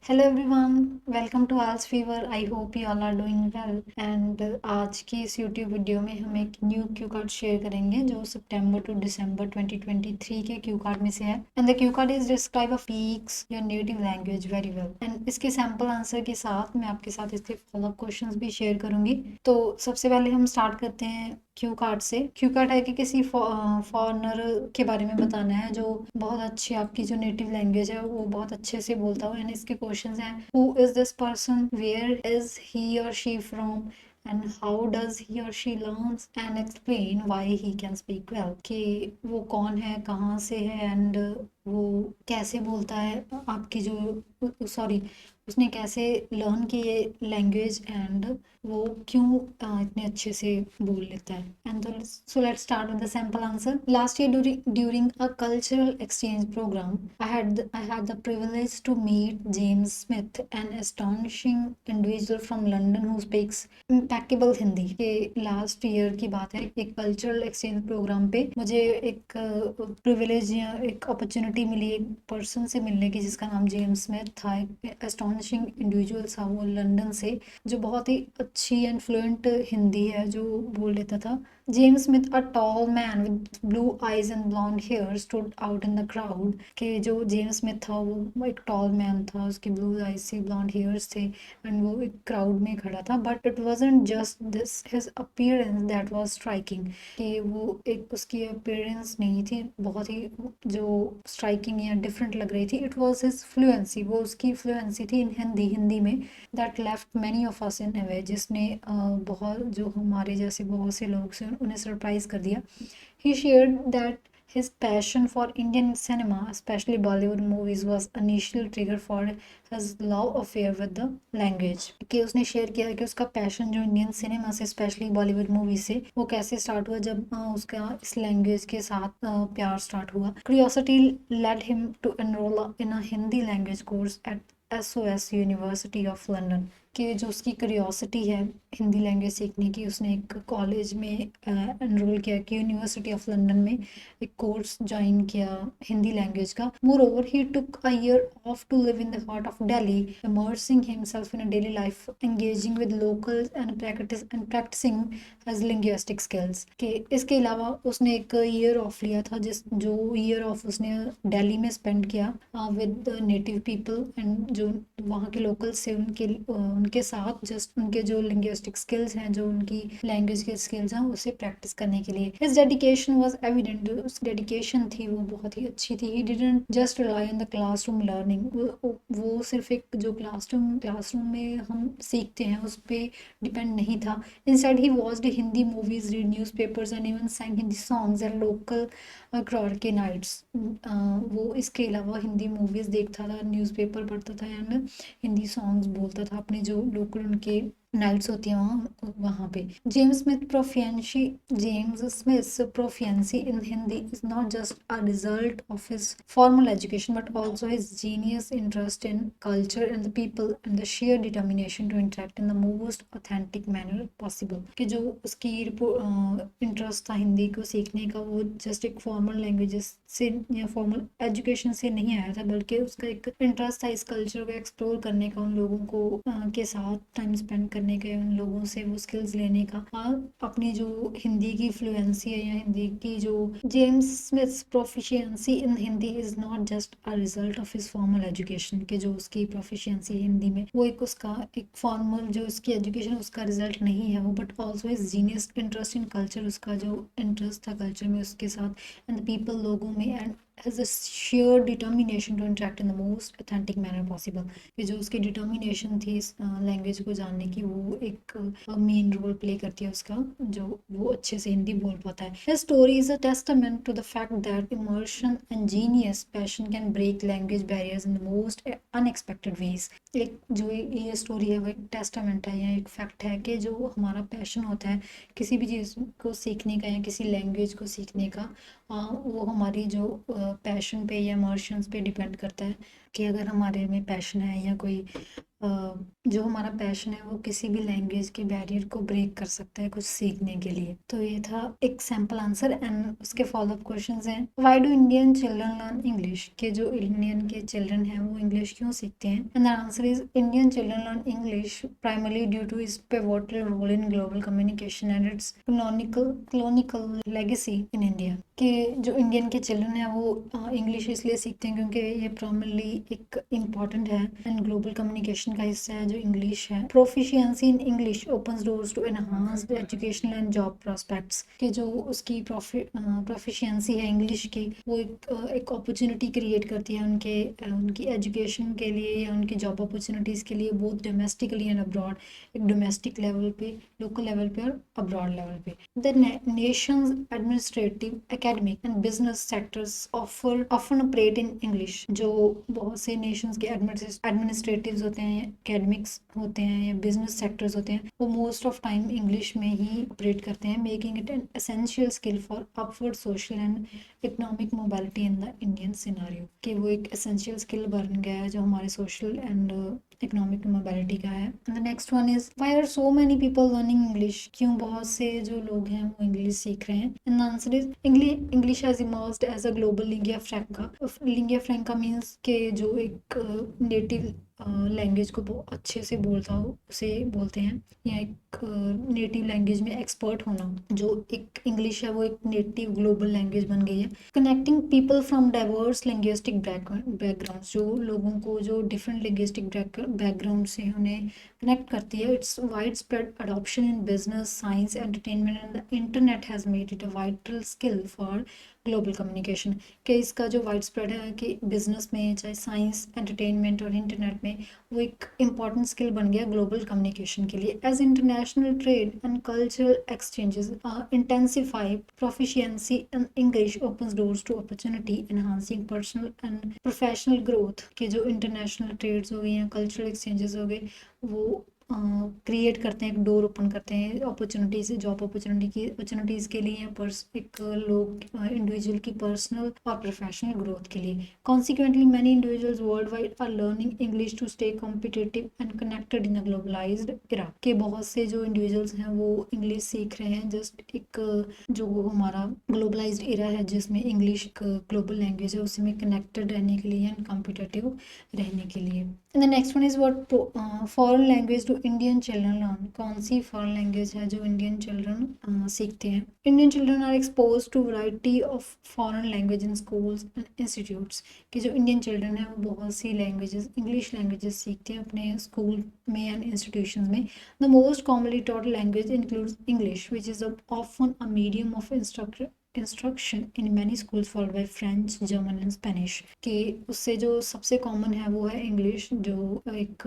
Hello everyone, welcome to Als Fever. I hope you all are doing well. And आज की इस YouTube video में हम एक न्यू क्यू कार्ड शेयर करेंगे जो सितंबर टू दिसंबर 2023 के क्यू कार्ड में से है। And the Q card is describe a speaks your native language very well. And इसके सैम्पल आंसर के साथ मैं आपके साथ इसके फॉलोअप क्वेश्चंस भी शेयर करूंगी। तो सबसे पहले हम स्टार्ट करते हैं क्यू कार्ड से। क्यू कार्ड है कि किसी फॉरनर के बारे में बताना है जो बहुत अच्छी आपकी जो नेटिव लैंग्वेज है वो बहुत अच्छे से बोलता हो। एंड इसके क्वेश्चंस हैं, who is this person, where is he or she from, and how does he or she learns, and explain why he can speak well. कि वो कौन है, कहाँ से है, एंड वो कैसे बोलता है आपकी जो सॉरी उसने कैसे लर्न की ये लैंग्वेज, एंड वो क्यों इतने अच्छे से बोल लेता है। And so let's start with the sample answer. Last year during a cultural exchange program, I had the privilege to meet James Smith, an astonishing individual from London who speaks impeccable Hindi. ये last year की बात है। एक cultural exchange programme पे मुझे एक privilege या एक अपॉर्चुनिटी मिली एक पर्सन से मिलने की जिसका नाम जेम्स स्मिथ था। एक एस्टॉनिशिंग इंडिविजुअल था वो लंदन से, जो बहुत ही अच्छी एंड फ्लुएंट हिंदी है जो बोल लेता था। James Smith, a tall man with blue eyes and blonde hair, stood out in the crowd। कि जो जेम्स स्मिथ था वो एक टॉल मैन था, उसके ब्लू आइज थे, ब्लॉन्ड हेयर्स थे, एंड वो एक क्राउड में खड़ा था। But it wasn't just this his appearance that was striking. कि वो एक उसकी अपीयरेंस नहीं थी बहुत ही जो स्ट्राइकिंग या डिफरेंट लग रही थी। इट वाज हिज फ्लुएंसी, वो उसकी फ्लुएंसी थी इन हिंदी में। That left many of us in away, जिसने बहुत जो हमारे जैसे बहुत से लोग से उन्हें सरप्राइज कर दिया। He shared that his passion for Indian cinema, especially Bollywood movies, was initial trigger for his love affair with the language। कि उसने शेयर किया कि उसका पैशन जो इंडियन सिनेमा से, स्पेशली बॉलीवुड मूवी से, वो कैसे स्टार्ट हुआ जब उसका इस लैंग्वेज के साथ प्यार स्टार्ट हुआ। Curiosity led him to enroll in a Hindi language course at SOS university of London. कि जो उसकी क्यूरियोसिटी है हिंदी लैंग्वेज सीखने की, उसने एक कॉलेज में एनरोल किया कि यूनिवर्सिटी ऑफ लंदन में एक कोर्स ज्वाइन किया हिंदी लैंग्वेज का। Moreover he took a year off to live in the heart of Delhi, immersing himself in a daily life, engaging with locals and practising as linguistic skills. कि इसके अलावा उसने एक year of लिया था, जो ईयर ऑफ उसने दिल्ली में स्पेंड किया विद नेटिव पीपल, एंड जो वहाँ के लोकल्स थे उनके साथ जस्ट उनके जो लिंग्विस्टिक स्किल्स हैं, जो उनकी लैंग्वेज के स्किल्स हैं, उसे प्रैक्टिस करने के लिए। हिज डेडिकेशन वाज एविडेंट, उस डेडिकेशन थी वो बहुत ही अच्छी थी। He didn't just rely on the classroom learning, वो सिर्फ एक जो क्लासरूम में हम सीखते हैं उस पर डिपेंड नहीं था। Instead he watched Hindi movies, read newspapers and even sang Hindi songs and local के नाइट्स। वो इसके अलावा हिंदी मूवीज देखता था, न्यूज़पेपर पढ़ता था, एंड हिंदी सॉन्ग्स बोलता था अपने जो लोकल उनके नाइट्स होती हैं वहाँ पे। James Smiths proficiency in Hindi is not just a result of his formal education but also his genius interest in culture and the people and the sheer determination to interact in the most authentic manner possible। कि जो उसकी interest था हिंदी को सीखने का, वो just एक formal languages से या फॉर्मल एजुकेशन से नहीं आया था, बल्कि उसका एक इंटरेस्ट था इस कल्चर को एक्सप्लोर करने का, उन लोगों को के साथ टाइम स्पेंड करने का, उन लोगों से वो स्किल्स लेने का। और अपनी जो हिंदी की फ्लुएंसी है या हिंदी की जो James Smiths proficiency in Hindi is not just a result of his formal education. के जो उसकी प्रोफिशिएंसी हिंदी में वो एक उसका एक फॉर्मल जो उसकी एजुकेशन उसका रिजल्ट नहीं है वो, but also his genius interest in culture, उसका जो इंटरेस्ट था कल्चर में उसके साथ, एंड द पीपल लोगों में, and has a sheer determination to interact in the most authentic manner possible। कि जो उसकी डिटर्मिनेशन थी इस लैंग्वेज को जानने की, वो एक मेन रोल प्ले करती है उसका, जो वो अच्छे से हिंदी बोल पाता है। His story is a testament to the fact that immersion and genius passion can break language barriers in the most unexpected ways। एक जो ये स्टोरी है वो एक टेस्टामेंट है या एक फैक्ट है कि जो हमारा पैशन होता है किसी भी चीज़ को सीखने का या किसी लैंग्वेज को सीखने का, वो हमारी जो पैशन पे या इमोशंस पे डिपेंड करता है। कि अगर हमारे में पैशन है या कोई जो हमारा पैशन है वो किसी भी लैंग्वेज के बैरियर को ब्रेक कर सकता है कुछ सीखने के लिए। तो ये था एक सैम्पल आंसर एंड उसके फॉलोअप क्वेश्चंस हैं। Why do Indian children learn English, के जो इंडियन के चिल्ड्रन हैं वो इंग्लिश क्यों सीखते हैं? And the answer is Indian children learn English primarily due to its pivotal role in global communication and its colonial legacy in India. कि जो इंडियन के चिल्ड्रन हैं वो इंग्लिश इसलिए सीखते हैं क्योंकि ये प्राइमरली एक इम्पॉर्टेंट है एंड ग्लोबल कम्युनिकेशन का हिस्सा है जो इंग्लिश है। Proficiency in English opens doors to enhanced educational and job prospects, कि जो उसकी प्रोफिशिएंसी है इंग्लिश की वो एक अपॉर्चुनिटी क्रिएट करती है उनकी एजुकेशन के लिए या उनकी जॉब अपॉर्चुनिटीज़ के लिए, बोथ डोमेस्टिकली एंड अब्रॉड। एक डोमेस्टिक लेवल पे, लोकल लेवल पे और अब्रॉड लेवल पे। The Nations administrative, academic and business sectors often operate in English। जो बहुत से nations के एडमिनिस्ट्रेटिव्स होते हैं, academics होते हैं या business sectors होते हैं, वो most of time English में ही operate करते हैं, making it an essential skill for upward social and economic mobility in the Indian scenario। कि वो एक essential skill बन गया है जो हमारे social and इकोनॉमिक मोबिलिटी का है। The next one is why are so many people learning English, क्यों बहुत से जो लोग हैं वो इंग्लिश सीख रहे हैं? And the answer is English has emerged as a global lingua franca. Lingua franca means के जो एक नेटिव लैंग्वेज को बहुत अच्छे से बोलता हो उसे बोलते हैं, या एक नेटिव लैंग्वेज में एक्सपर्ट होना। जो एक इंग्लिश है वो एक नेटिव ग्लोबल लैंग्वेज बन गई है। Connecting people from diverse linguistic background, जो लोगों को जो डिफरेंट लिंग्विस्टिक बैकग्राउंड से उन्हें कनेक्ट करती है। It's wide spread adoption in business, science, entertainment and the internet has made it a vital skill for global communication. कि इसका जो वाइड स्प्रेड है कि बिजनेस में चाहे साइंस, एंटरटेनमेंट और इंटरनेट में वो एक इम्पॉर्टेंट स्किल बन गया ग्लोबल कम्युनिकेशन के लिए। As international trade and cultural exchanges intensify, proficiency in English opens doors to opportunity enhancing personal and professional growth. के जो इंटरनेशनल ट्रेड्स हो गए या कल्चरल एक्सचेंजेस हो गए वो क्रिएट करते हैं, एक डोर ओपन करते हैं अपॉर्चुनिटीज, जॉब अपॉर्चुनिटीज़ के लिए या एक लोग इंडिविजुअल की पर्सनल और प्रोफेशनल ग्रोथ के लिए। Consequently many individuals world wide are learning English to stay competitive and connected in a globalised era. के बहुत से जो इंडिविजुअल्स हैं वो इंग्लिश सीख रहे हैं जस्ट एक जो हमारा ग्लोबलाइज्ड इरा है जिसमें इंग्लिश ग्लोबल लैंग्वेज है उसी में कनेक्टेड रहने के लिए एंड कॉम्पिटिटिव रहने के लिए। And the next one is what foreign language to Indian children learn, कौन सी फॉरेन लैंग्वेज है जो इंडियन चिल्ड्रन सीखते हैं? Indian children are expose to variety of foreign language in schools and institutes. कि जो इंडियन चिल्ड्रन है वो बहुत सी लैंग्वेजेस, इंग्लिश लैंग्वेजेस सीखते हैं अपने स्कूल में एंड इंस्टीट्यूशन में। The most commonly taught language includes English which is often a medium of instruction in many schools followed by French, German and Spanish. के उससे जो सबसे कॉमन है वो है इंग्लिश, जो एक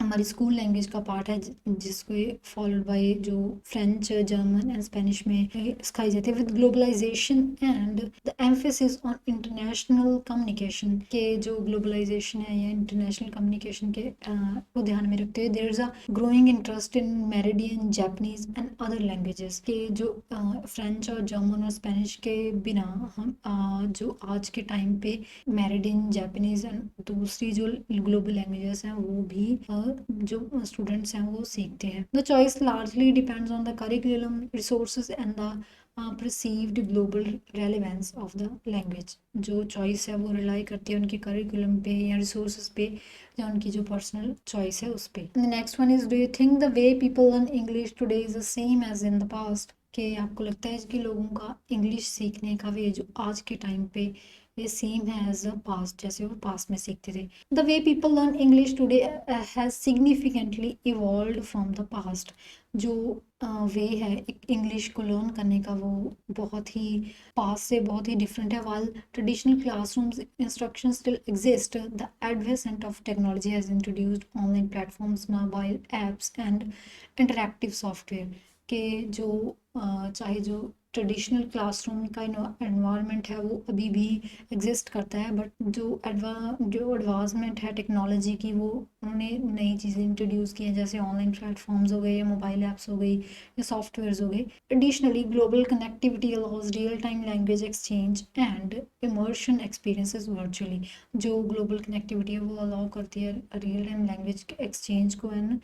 हमारी स्कूल लैंग्वेज का पार्ट है जिसको फॉलोड बाय जो फ्रेंच, जर्मन एंड स्पेनिश में सिखाई जाती है। With globalisation and the emphasis on international communication, के जो ग्लोबलाइजेशन है या इंटरनेशनल कम्युनिकेशन के को ध्यान में रखते हुए there is a growing interest in Mandarin, Japanese and other languages. के जो फ्रेंच और जर्मन और स्पेनिश के बिना हम जो आज के टाइम पे मैरिडियन, जापानीज एंड दूसरी जो ग्लोबल लैंग्वेजेस हैं वो भी जो स्टूडेंट्स हैं वो सीखते हैं। The choice largely depends on the curriculum, resources and the perceived global relevance of the language. जो चॉइस है वो रिलाई करती है उनके करिकुलम पे या रिसोर्सेज पे या उनकी जो पर्सनल चॉइस है उस पे। Next one is do you think the way people learn English today is the same as in the past? कि आपको लगता है कि लोगों का इंग्लिश सीखने का वे जो आज के टाइम पे ये सेम है एज अ पास्ट, जैसे वो पास्ट में सीखते थे? The way people learn English today has significantly evolve from the past. जो वे है इंग्लिश को लर्न करने का वो बहुत ही पास्ट से बहुत ही डिफरेंट है। वाल traditional classrooms instruction still exist, the advent of technology has introduced online platforms, mobile apps and interactive software. के जो चाहे जो ट्रेडिशनल क्लासरूम का एनवायरनमेंट है वो अभी भी एग्जिस्ट करता है, बट जो एडवांसमेंट है टेक्नोलॉजी की वो उन्होंने नई चीज़ें इंट्रोड्यूस की हैं, जैसे ऑनलाइन प्लेटफॉर्म्स हो गए या मोबाइल ऐप्स हो गई या सॉफ्टवेयर्स हो गए। Additionally global connectivity allows real time language exchange and immersion experiences virtually. जो ग्लोबल कनेक्टिविटी है वो अलाउ करती है रियल टाइम लैंग्वेज एक्सचेंज को एंड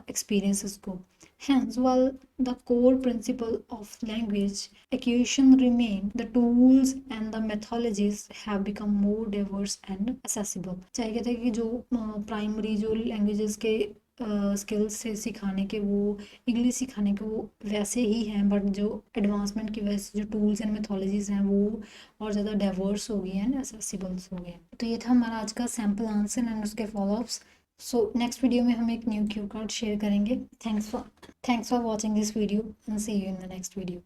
एक्सपीरियंसेस को। Hence, while the core principle of language acquisition remain, the tools and the methodologies have become more diverse and accessible। चाहे कहते हैं कि जो प्राइमरी जो लैंग्वेजेस के स्किल्स से सिखाने के वो इंग्लिश सिखाने के वो वैसे ही हैं, बट जो एडवांसमेंट की वजह से जो टूल्स एंड मेथोलॉजीज़ हैं वो और ज़्यादा डाइवर्स हो गई हैं एंड एक्सेसिबल्स हो गए हैं। तो ये था हमारा आज का सैम्पल आंसर एंड उसके फॉलोअप्स। सो नेक्स्ट वीडियो में हम एक न्यू क्यू कार्ड शेयर करेंगे। Thanks for watching this video and see you in the next video.